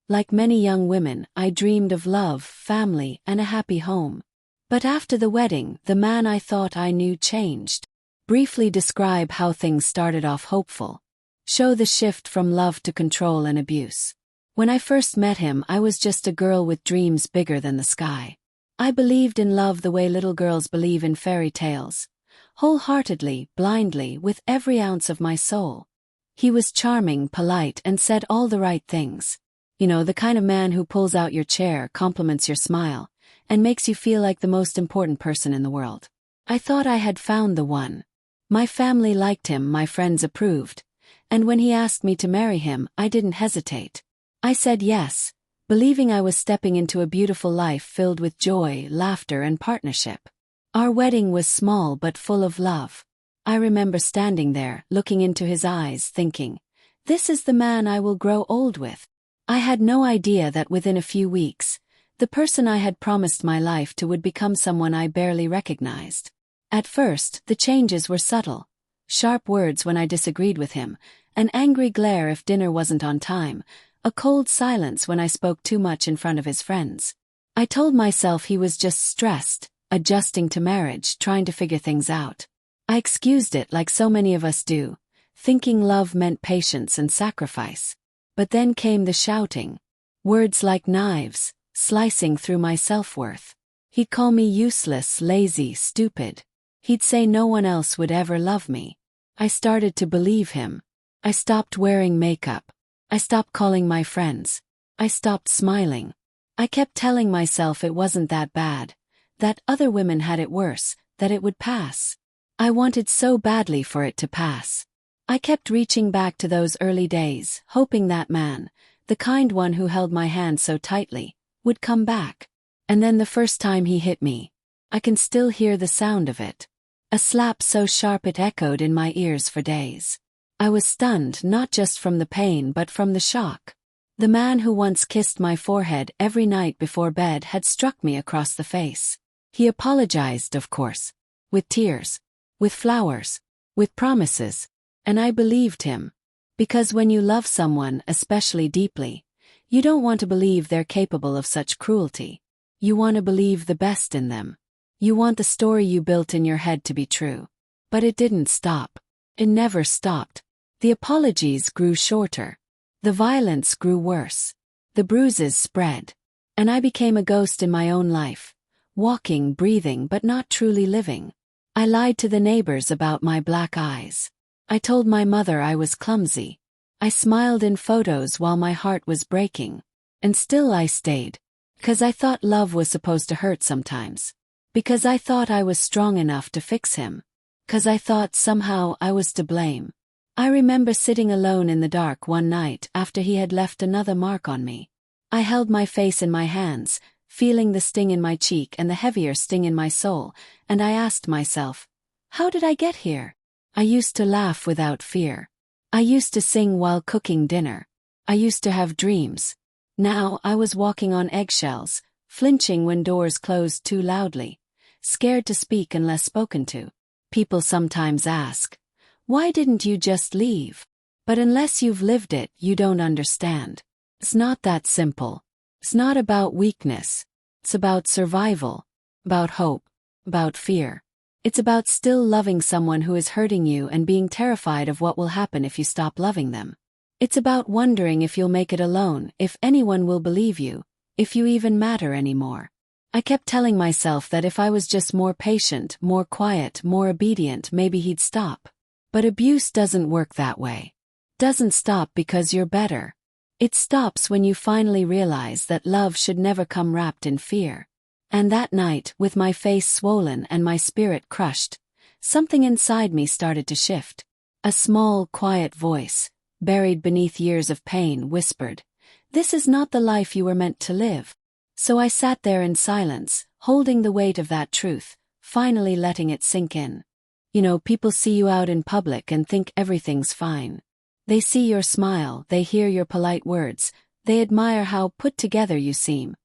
Like many young women, I dreamed of love, family, and a happy home. But after the wedding, the man I thought I knew changed. Briefly describe how things started off hopeful. Show the shift from love to control and abuse. When I first met him, I was just a girl with dreams bigger than the sky. I believed in love the way little girls believe in fairy tales. Wholeheartedly, blindly, with every ounce of my soul. He was charming, polite, and said all the right things. You know, the kind of man who pulls out your chair, compliments your smile, and makes you feel like the most important person in the world. I thought I had found the one. My family liked him, my friends approved. And when he asked me to marry him, I didn't hesitate. I said yes, believing I was stepping into a beautiful life filled with joy, laughter, and partnership. Our wedding was small but full of love. I remember standing there, looking into his eyes, thinking, this is the man I will grow old with. I had no idea that within a few weeks, the person I had promised my life to would become someone I barely recognized. At first, the changes were subtle. Sharp words when I disagreed with him, an angry glare if dinner wasn't on time, a cold silence when I spoke too much in front of his friends. I told myself he was just stressed, adjusting to marriage, trying to figure things out. I excused it like so many of us do, thinking love meant patience and sacrifice. But then came the shouting. Words like knives, slicing through my self-worth. He'd call me useless, lazy, stupid. He'd say no one else would ever love me. I started to believe him. I stopped wearing makeup. I stopped calling my friends. I stopped smiling. I kept telling myself it wasn't that bad, that other women had it worse, that it would pass. I wanted so badly for it to pass. I kept reaching back to those early days, hoping that man, the kind one who held my hand so tightly, would come back. And then the first time he hit me, I can still hear the sound of it. A slap so sharp it echoed in my ears for days. I was stunned not just from the pain but from the shock. The man who once kissed my forehead every night before bed had struck me across the face. He apologized, of course. With tears. With flowers. With promises. And I believed him. Because when you love someone, especially deeply, you don't want to believe they're capable of such cruelty. You want to believe the best in them. You want the story you built in your head to be true. But it didn't stop. It never stopped. The apologies grew shorter. The violence grew worse. The bruises spread. And I became a ghost in my own life. Walking, breathing, but not truly living. I lied to the neighbors about my black eyes. I told my mother I was clumsy. I smiled in photos while my heart was breaking. And still I stayed. Because I thought love was supposed to hurt sometimes. Because I thought I was strong enough to fix him. Because I thought somehow I was to blame. I remember sitting alone in the dark one night after he had left another mark on me. I held my face in my hands, feeling the sting in my cheek and the heavier sting in my soul, and I asked myself, how did I get here? I used to laugh without fear. I used to sing while cooking dinner. I used to have dreams. Now I was walking on eggshells, flinching when doors closed too loudly, scared to speak unless spoken to. People sometimes ask, why didn't you just leave? But unless you've lived it, you don't understand. It's not that simple. It's not about weakness. It's about survival, about hope, about fear. It's about still loving someone who is hurting you and being terrified of what will happen if you stop loving them. It's about wondering if you'll make it alone, if anyone will believe you, if you even matter anymore. I kept telling myself that if I was just more patient, more quiet, more obedient, maybe he'd stop. But abuse doesn't work that way. Doesn't stop because you're better. It stops when you finally realize that love should never come wrapped in fear. And that night, with my face swollen and my spirit crushed, something inside me started to shift. A small, quiet voice, buried beneath years of pain, whispered, "This is not the life you were meant to live." So I sat there in silence, holding the weight of that truth, finally letting it sink in. You know, people see you out in public and think everything's fine. They see your smile, they hear your polite words, they admire how put together you seem.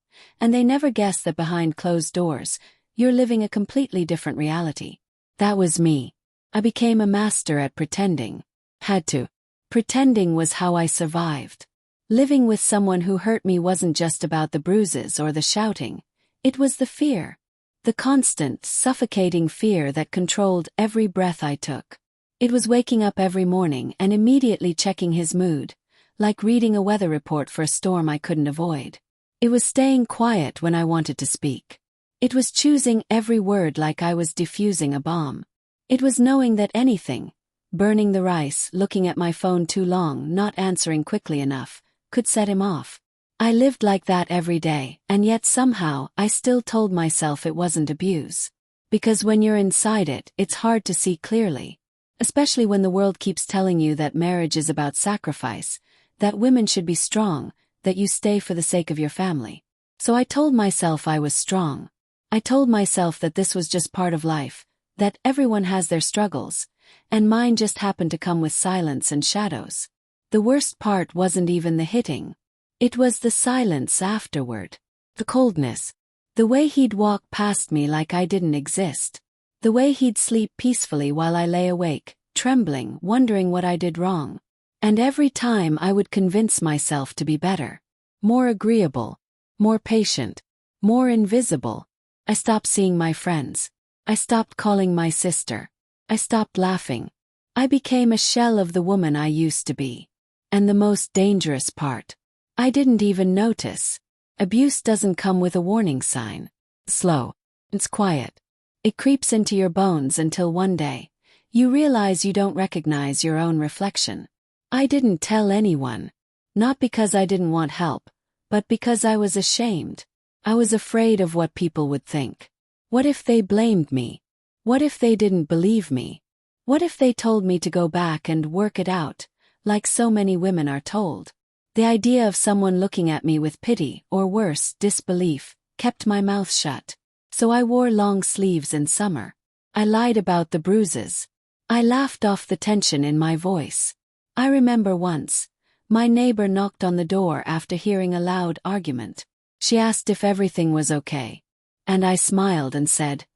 And they never guess that behind closed doors, you're living a completely different reality. That was me. I became a master at pretending. Had to. Pretending was how I survived. Living with someone who hurt me wasn't just about the bruises or the shouting. It was the fear. The constant, suffocating fear that controlled every breath I took. It was waking up every morning and immediately checking his mood, like reading a weather report for a storm I couldn't avoid. It was staying quiet when I wanted to speak. It was choosing every word like I was defusing a bomb. It was knowing that anything, burning the rice, looking at my phone too long, not answering quickly enough, could set him off. I lived like that every day, and yet somehow I still told myself it wasn't abuse. Because when you're inside it, it's hard to see clearly. Especially when the world keeps telling you that marriage is about sacrifice, that women should be strong, that you stay for the sake of your family. So I told myself I was strong. I told myself that this was just part of life, that everyone has their struggles, and mine just happened to come with silence and shadows. The worst part wasn't even the hitting. It was the silence afterward. The coldness. The way he'd walk past me like I didn't exist. The way he'd sleep peacefully while I lay awake, trembling, wondering what I did wrong. And every time I would convince myself to be better. More agreeable. More patient. More invisible. I stopped seeing my friends. I stopped calling my sister. I stopped laughing. I became a shell of the woman I used to be. And the most dangerous part. I didn't even notice. Abuse doesn't come with a warning sign. Slow. It's quiet. It creeps into your bones until one day, you realize you don't recognize your own reflection. I didn't tell anyone. Not because I didn't want help, but because I was ashamed. I was afraid of what people would think. What if they blamed me? What if they didn't believe me? What if they told me to go back and work it out, like so many women are told? The idea of someone looking at me with pity, or worse, disbelief, kept my mouth shut. So I wore long sleeves in summer. I lied about the bruises. I laughed off the tension in my voice. I remember once, my neighbor knocked on the door after hearing a loud argument. She asked if everything was okay. And I smiled and said,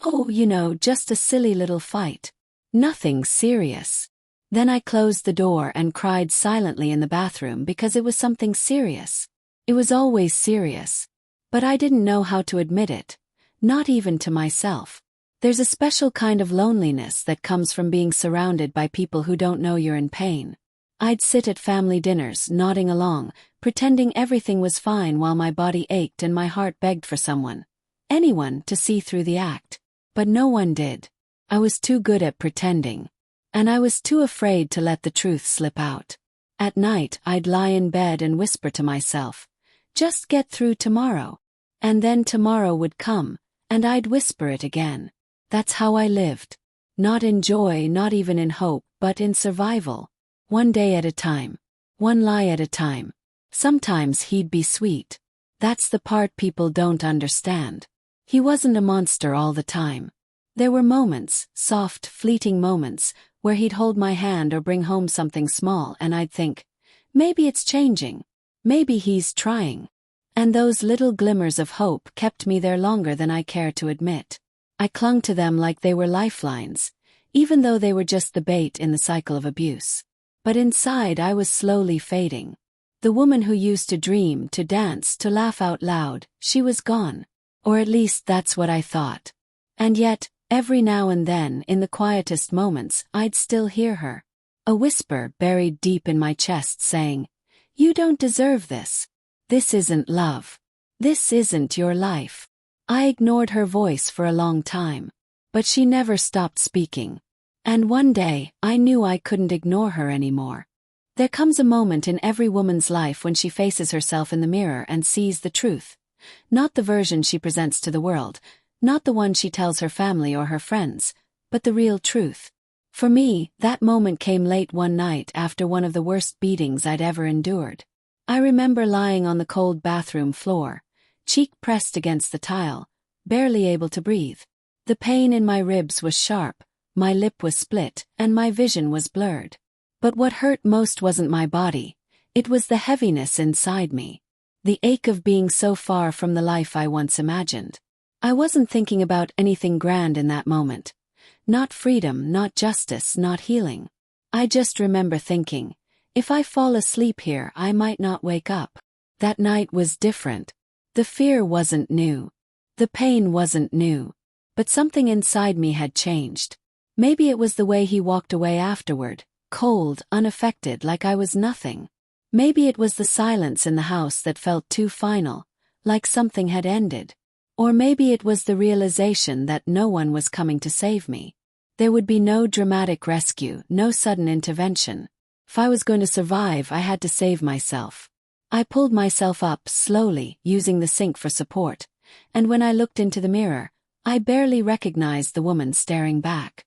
"Oh, just a silly little fight. Nothing serious." Then I closed the door and cried silently in the bathroom because it was something serious. It was always serious. But I didn't know how to admit it. Not even to myself. There's a special kind of loneliness that comes from being surrounded by people who don't know you're in pain. I'd sit at family dinners, nodding along, pretending everything was fine while my body ached and my heart begged for someone. Anyone to see through the act. But no one did. I was too good at pretending. And I was too afraid to let the truth slip out. At night, I'd lie in bed and whisper to myself, "Just get through tomorrow." And then tomorrow would come, and I'd whisper it again. That's how I lived. Not in joy, not even in hope, but in survival. One day at a time. One lie at a time. Sometimes he'd be sweet. That's the part people don't understand. He wasn't a monster all the time. There were moments, soft, fleeting moments, where he'd hold my hand or bring home something small and I'd think, maybe it's changing. Maybe he's trying. And those little glimmers of hope kept me there longer than I care to admit. I clung to them like they were lifelines, even though they were just the bait in the cycle of abuse. But inside I was slowly fading. The woman who used to dream, to dance, to laugh out loud, she was gone. Or at least that's what I thought. And yet, every now and then, in the quietest moments, I'd still hear her. A whisper buried deep in my chest saying, "You don't deserve this. This isn't love. This isn't your life." I ignored her voice for a long time. But she never stopped speaking. And one day, I knew I couldn't ignore her anymore. There comes a moment in every woman's life when she faces herself in the mirror and sees the truth. Not the version she presents to the world, not the one she tells her family or her friends, but the real truth. For me, that moment came late one night after one of the worst beatings I'd ever endured. I remember lying on the cold bathroom floor, cheek pressed against the tile, barely able to breathe. The pain in my ribs was sharp, my lip was split, and my vision was blurred. But what hurt most wasn't my body, it was the heaviness inside me. The ache of being so far from the life I once imagined. I wasn't thinking about anything grand in that moment. Not freedom, not justice, not healing. I just remember thinking, If I fall asleep here, I might not wake up. That night was different. The fear wasn't new. The pain wasn't new. But something inside me had changed. Maybe it was the way he walked away afterward, cold, unaffected, like I was nothing. Maybe it was the silence in the house that felt too final, like something had ended. Or maybe it was the realization that no one was coming to save me. There would be no dramatic rescue, no sudden intervention. If I was going to survive, I had to save myself. I pulled myself up slowly, using the sink for support, and when I looked into the mirror, I barely recognized the woman staring back.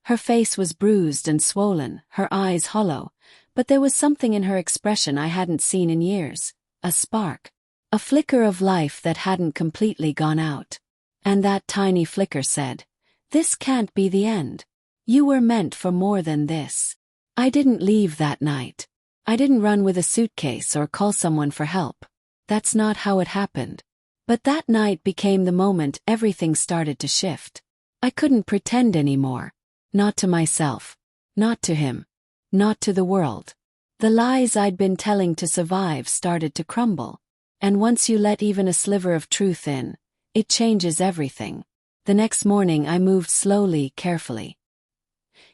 Her face was bruised and swollen, her eyes hollow, but there was something in her expression I hadn't seen in years, a spark. A flicker of life that hadn't completely gone out. And that tiny flicker said, "This can't be the end. You were meant for more than this." I didn't leave that night. I didn't run with a suitcase or call someone for help. That's not how it happened. But that night became the moment everything started to shift. I couldn't pretend anymore. Not to myself. Not to him. Not to the world. The lies I'd been telling to survive started to crumble. And once you let even a sliver of truth in, it changes everything. The next morning I moved slowly, carefully.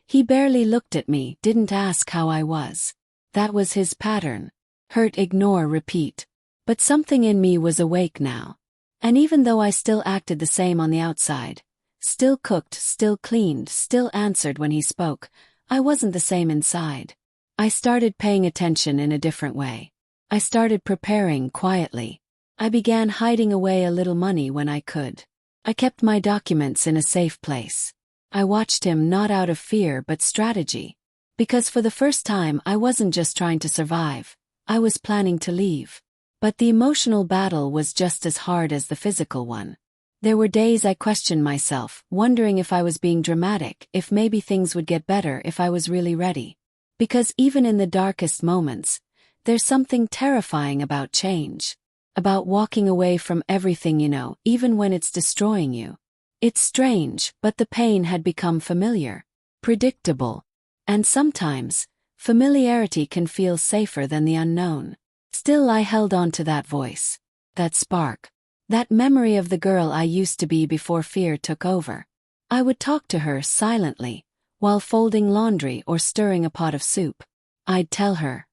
He barely looked at me, didn't ask how I was. That was his pattern. Hurt, ignore, repeat. But something in me was awake now. And even though I still acted the same on the outside, still cooked, still cleaned, still answered when he spoke, I wasn't the same inside. I started paying attention in a different way. I started preparing quietly. I began hiding away a little money when I could. I kept my documents in a safe place. I watched him not out of fear but strategy. Because for the first time I wasn't just trying to survive, I was planning to leave. But the emotional battle was just as hard as the physical one. There were days I questioned myself, wondering if I was being dramatic, if maybe things would get better if I was really ready. Because even in the darkest moments, there's something terrifying about change. About walking away from everything you know, even when it's destroying you. It's strange, but the pain had become familiar, predictable. And sometimes, familiarity can feel safer than the unknown. Still, I held on to that voice. That spark. That memory of the girl I used to be before fear took over. I would talk to her silently, while folding laundry or stirring a pot of soup. I'd tell her,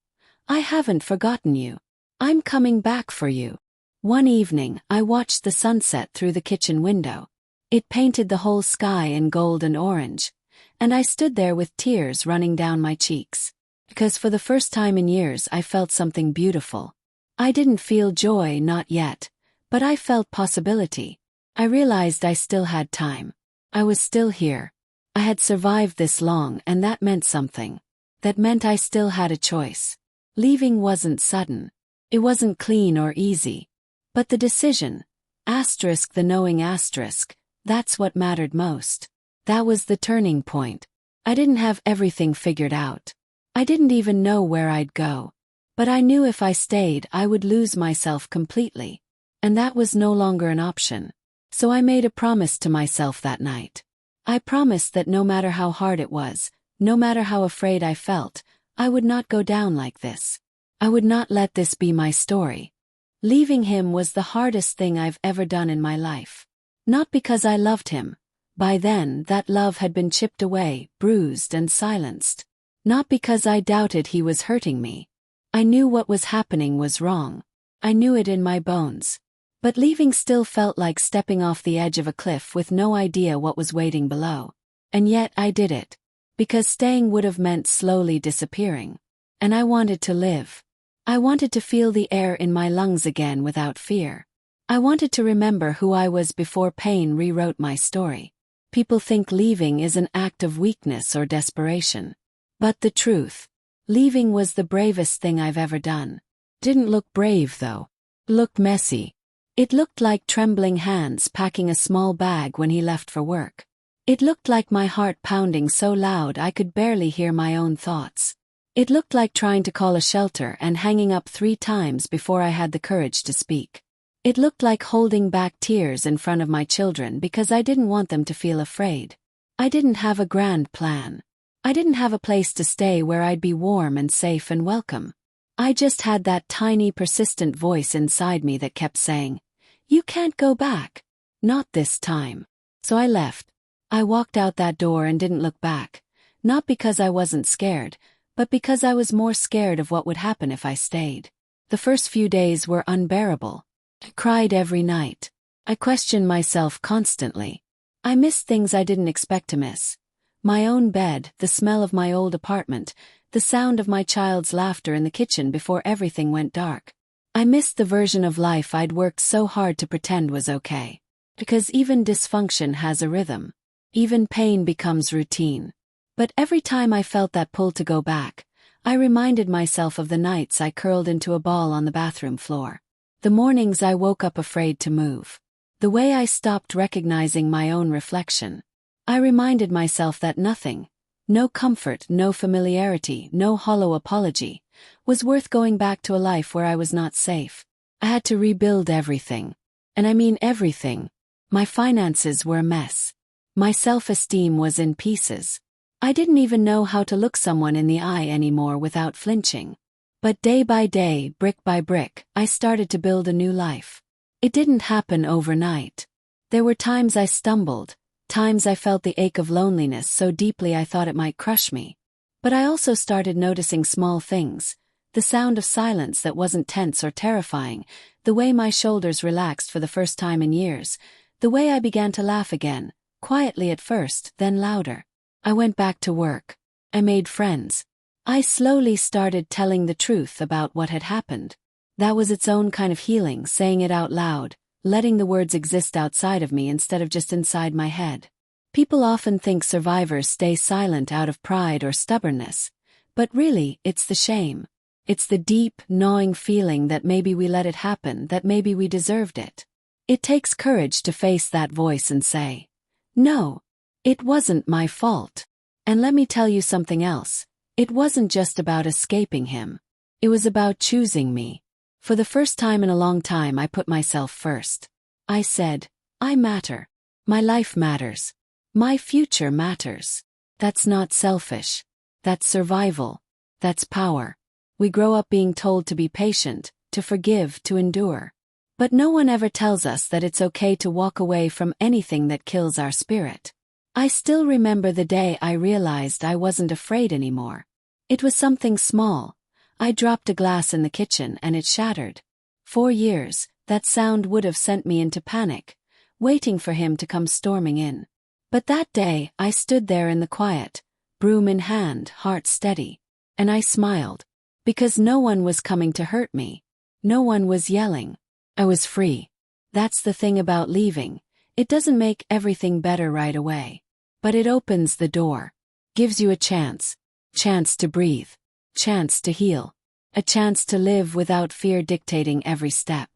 "I haven't forgotten you. I'm coming back for you." One evening, I watched the sunset through the kitchen window. It painted the whole sky in gold and orange, and I stood there with tears running down my cheeks. Because for the first time in years I felt something beautiful. I didn't feel joy, not yet, but I felt possibility. I realized I still had time. I was still here. I had survived this long, and that meant something. That meant I still had a choice. Leaving wasn't sudden. It wasn't clean or easy. But the decision, asterisk the knowing asterisk, that's what mattered most. That was the turning point. I didn't have everything figured out. I didn't even know where I'd go. But I knew if I stayed I would lose myself completely. And that was no longer an option. So I made a promise to myself that night. I promised that no matter how hard it was, no matter how afraid I felt, I would not go down like this. I would not let this be my story. Leaving him was the hardest thing I've ever done in my life. Not because I loved him. By then, that love had been chipped away, bruised and silenced. Not because I doubted he was hurting me. I knew what was happening was wrong. I knew it in my bones. But leaving still felt like stepping off the edge of a cliff with no idea what was waiting below. And yet I did it. Because staying would have meant slowly disappearing. And I wanted to live. I wanted to feel the air in my lungs again without fear. I wanted to remember who I was before pain rewrote my story. People think leaving is an act of weakness or desperation. But the truth, leaving was the bravest thing I've ever done. Didn't look brave though. Looked messy. It looked like trembling hands packing a small bag when he left for work. It looked like my heart pounding so loud I could barely hear my own thoughts. It looked like trying to call a shelter and hanging up 3 times before I had the courage to speak. It looked like holding back tears in front of my children because I didn't want them to feel afraid. I didn't have a grand plan. I didn't have a place to stay where I'd be warm and safe and welcome. I just had that tiny persistent voice inside me that kept saying, "You can't go back. Not this time." So I left. I walked out that door and didn't look back. Not because I wasn't scared, but because I was more scared of what would happen if I stayed. The first few days were unbearable. I cried every night. I questioned myself constantly. I missed things I didn't expect to miss. My own bed, the smell of my old apartment, the sound of my child's laughter in the kitchen before everything went dark. I missed the version of life I'd worked so hard to pretend was okay. Because even dysfunction has a rhythm. Even pain becomes routine. But every time I felt that pull to go back, I reminded myself of the nights I curled into a ball on the bathroom floor. The mornings I woke up afraid to move. The way I stopped recognizing my own reflection. I reminded myself that nothing, no comfort, no familiarity, no hollow apology, was worth going back to a life where I was not safe. I had to rebuild everything. And I mean everything. My finances were a mess. My self-esteem was in pieces. I didn't even know how to look someone in the eye anymore without flinching. But day by day, brick by brick, I started to build a new life. It didn't happen overnight. There were times I stumbled, times I felt the ache of loneliness so deeply I thought it might crush me. But I also started noticing small things. The sound of silence that wasn't tense or terrifying, the way my shoulders relaxed for the first time in years, the way I began to laugh again, quietly at first, then louder. I went back to work. I made friends. I slowly started telling the truth about what had happened. That was its own kind of healing, saying it out loud, letting the words exist outside of me instead of just inside my head. People often think survivors stay silent out of pride or stubbornness. But really, it's the shame. It's the deep, gnawing feeling that maybe we let it happen, that maybe we deserved it. It takes courage to face that voice and say, "No, it wasn't my fault." And let me tell you something else. It wasn't just about escaping him. It was about choosing me. For the first time in a long time, I put myself first. I said, I matter. My life matters. My future matters. That's not selfish. That's survival. That's power. We grow up being told to be patient, to forgive, to endure. But no one ever tells us that it's okay to walk away from anything that kills our spirit. I still remember the day I realized I wasn't afraid anymore. It was something small. I dropped a glass in the kitchen and it shattered. 4 years, that sound would have sent me into panic, waiting for him to come storming in. But that day, I stood there in the quiet, broom in hand, heart steady. And I smiled. Because no one was coming to hurt me. No one was yelling. I was free. That's the thing about leaving. It doesn't make everything better right away. But it opens the door. Gives you a chance. Chance to breathe. Chance to heal. A chance to live without fear dictating every step.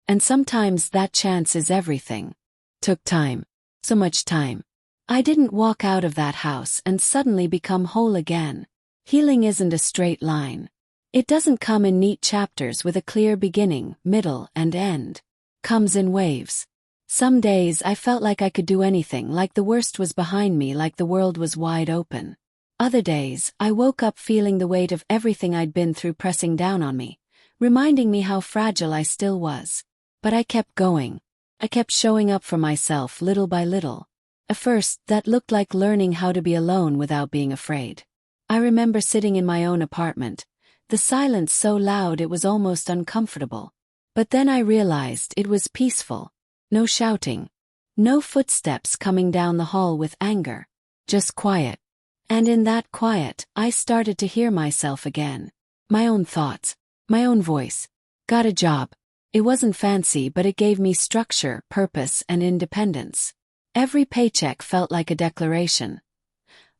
And sometimes that chance is everything. Took time. So much time. I didn't walk out of that house and suddenly become whole again. Healing isn't a straight line. It doesn't come in neat chapters with a clear beginning, middle, and end. Comes in waves. Some days I felt like I could do anything, like the worst was behind me, like the world was wide open. Other days, I woke up feeling the weight of everything I'd been through pressing down on me, reminding me how fragile I still was. But I kept going. I kept showing up for myself little by little. At first, that looked like learning how to be alone without being afraid. I remember sitting in my own apartment, the silence so loud it was almost uncomfortable. But then I realized it was peaceful. No shouting. No footsteps coming down the hall with anger. Just quiet. And in that quiet, I started to hear myself again. My own thoughts. My own voice. Got a job. It wasn't fancy, but it gave me structure, purpose, and independence. Every paycheck felt like a declaration.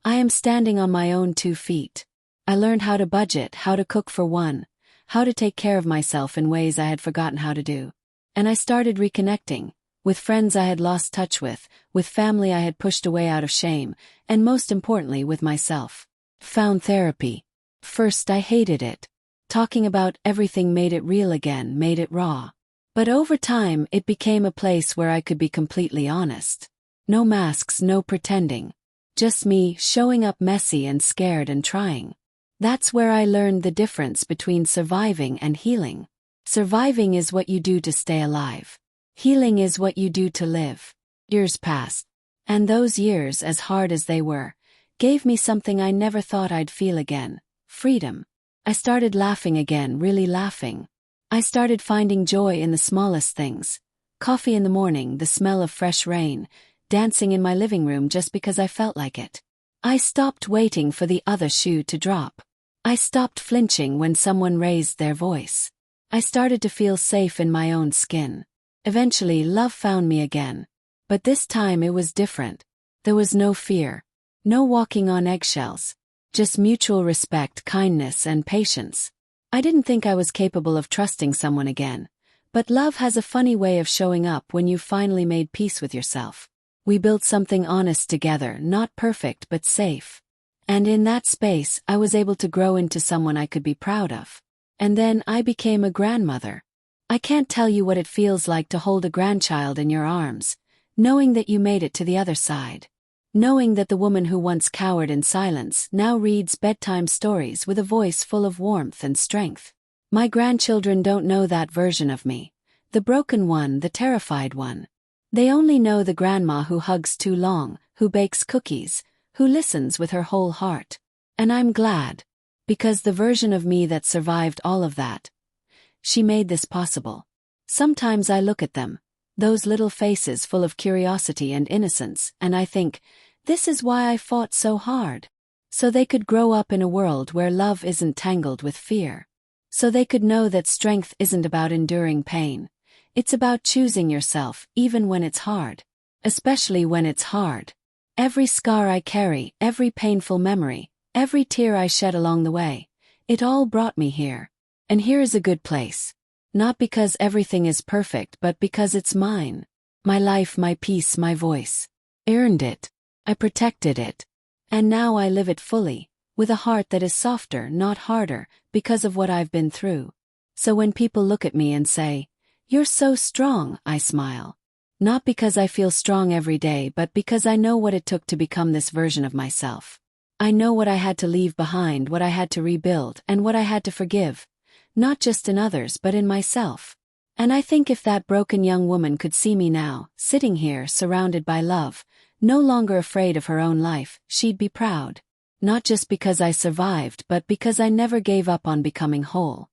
I am standing on my own 2 feet. I learned how to budget, how to cook for one, how to take care of myself in ways I had forgotten how to do. And I started reconnecting, with friends I had lost touch with family I had pushed away out of shame, and most importantly with myself. Found therapy. First I hated it. Talking about everything made it real again, made it raw. But over time it became a place where I could be completely honest. No masks, no pretending. Just me, showing up messy and scared and trying. That's where I learned the difference between surviving and healing. Surviving is what you do to stay alive. Healing is what you do to live. Years passed. And those years, as hard as they were, gave me something I never thought I'd feel again: freedom. I started laughing again, really laughing. I started finding joy in the smallest things. Coffee in the morning, the smell of fresh rain, dancing in my living room just because I felt like it. I stopped waiting for the other shoe to drop. I stopped flinching when someone raised their voice. I started to feel safe in my own skin. Eventually, love found me again. But this time it was different. There was no fear. No walking on eggshells. Just mutual respect, kindness, and patience. I didn't think I was capable of trusting someone again. But love has a funny way of showing up when you've finally made peace with yourself. We built something honest together, not perfect but safe. And in that space, I was able to grow into someone I could be proud of. And then I became a grandmother. I can't tell you what it feels like to hold a grandchild in your arms, knowing that you made it to the other side. Knowing that the woman who once cowered in silence now reads bedtime stories with a voice full of warmth and strength. My grandchildren don't know that version of me. The broken one, the terrified one. They only know the grandma who hugs too long, who bakes cookies, who listens with her whole heart. And I'm glad. Because the version of me that survived all of that, she made this possible. Sometimes I look at them, those little faces full of curiosity and innocence, and I think, this is why I fought so hard. So they could grow up in a world where love isn't tangled with fear. So they could know that strength isn't about enduring pain. It's about choosing yourself, even when it's hard. Especially when it's hard. Every scar I carry, every painful memory, every tear I shed along the way, it all brought me here. And here is a good place. Not because everything is perfect, but because it's mine. My life, my peace, my voice. I earned it. I protected it. And now I live it fully, with a heart that is softer, not harder, because of what I've been through. So when people look at me and say, "You're so strong," I smile. Not because I feel strong every day, but because I know what it took to become this version of myself. I know what I had to leave behind, what I had to rebuild, and what I had to forgive. Not just in others, but in myself. And I think if that broken young woman could see me now, sitting here, surrounded by love, no longer afraid of her own life, she'd be proud. Not just because I survived, but because I never gave up on becoming whole.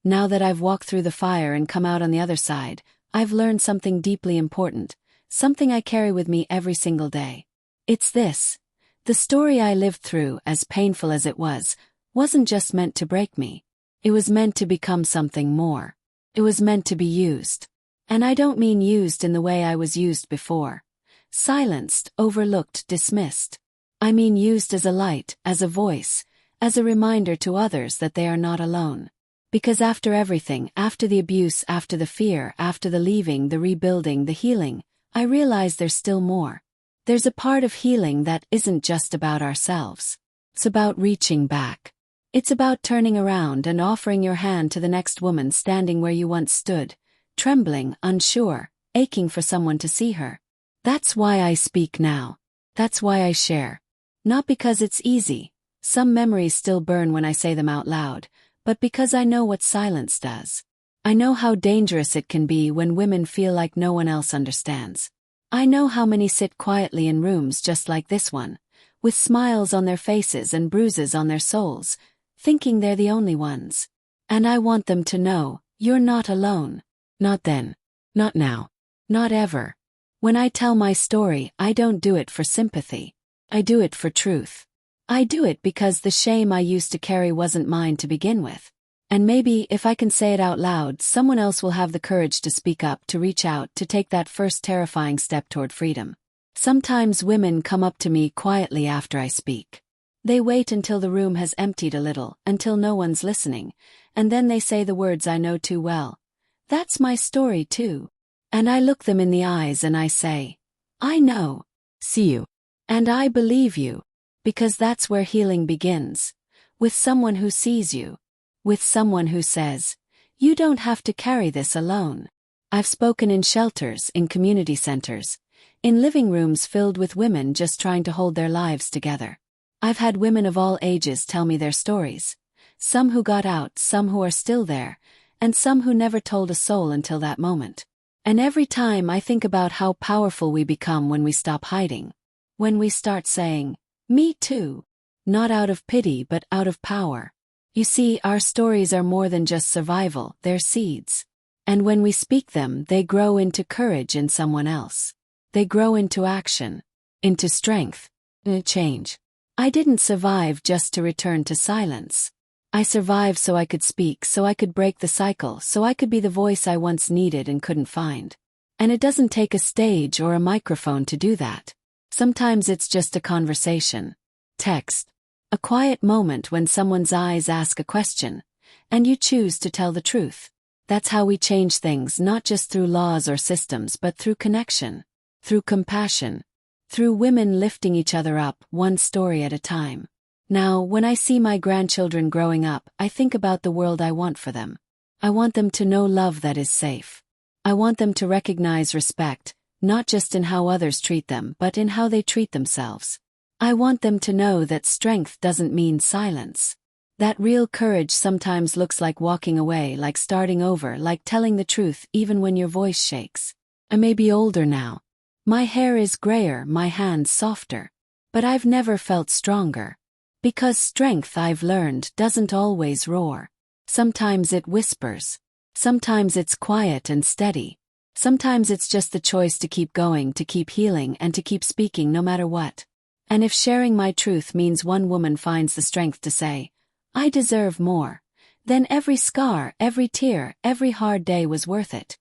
Now that I've walked through the fire and come out on the other side, I've learned something deeply important, something I carry with me every single day. It's this. The story I lived through, as painful as it was, wasn't just meant to break me. It was meant to become something more. It was meant to be used. And I don't mean used in the way I was used before. Silenced, overlooked, dismissed. I mean used as a light, as a voice, as a reminder to others that they are not alone. Because after everything, after the abuse, after the fear, after the leaving, the rebuilding, the healing, I realize there's still more. There's a part of healing that isn't just about ourselves. It's about reaching back. It's about turning around and offering your hand to the next woman standing where you once stood, trembling, unsure, aching for someone to see her. That's why I speak now. That's why I share. Not because it's easy. Some memories still burn when I say them out loud, but because I know what silence does. I know how dangerous it can be when women feel like no one else understands. I know how many sit quietly in rooms just like this one, with smiles on their faces and bruises on their souls, thinking they're the only ones. And I want them to know, you're not alone. Not then. Not now. Not ever. When I tell my story, I don't do it for sympathy. I do it for truth. I do it because the shame I used to carry wasn't mine to begin with. And maybe if I can say it out loud, someone else will have the courage to speak up, to reach out, to take that first terrifying step toward freedom. Sometimes women come up to me quietly after I speak. They wait until the room has emptied a little, until no one's listening, and then they say the words I know too well. That's my story too. And I look them in the eyes and I say, I know. See you. And I believe you. Because that's where healing begins. With someone who sees you. With someone who says, you don't have to carry this alone. I've spoken in shelters, in community centers, in living rooms filled with women just trying to hold their lives together. I've had women of all ages tell me their stories. Some who got out, some who are still there, and some who never told a soul until that moment. And every time I think about how powerful we become when we stop hiding. When we start saying, "Me too." Not out of pity but out of power. You see, our stories are more than just survival, they're seeds. And when we speak them, they grow into courage in someone else. They grow into action, into strength, into change. I didn't survive just to return to silence. I survived so I could speak, so I could break the cycle, so I could be the voice I once needed and couldn't find. And it doesn't take a stage or a microphone to do that. Sometimes it's just a conversation. Text. A quiet moment when someone's eyes ask a question, and you choose to tell the truth. That's how we change things, not just through laws or systems but through connection, through compassion, through women lifting each other up, one story at a time. Now, when I see my grandchildren growing up, I think about the world I want for them. I want them to know love that is safe. I want them to recognize respect, not just in how others treat them but in how they treat themselves. I want them to know that strength doesn't mean silence. That real courage sometimes looks like walking away, like starting over, like telling the truth even when your voice shakes. I may be older now. My hair is grayer, my hands softer. But I've never felt stronger. Because strength, I've learned, doesn't always roar. Sometimes it whispers. Sometimes it's quiet and steady. Sometimes it's just the choice to keep going, to keep healing, and to keep speaking no matter what. And if sharing my truth means one woman finds the strength to say, "I deserve more," then every scar, every tear, every hard day was worth it.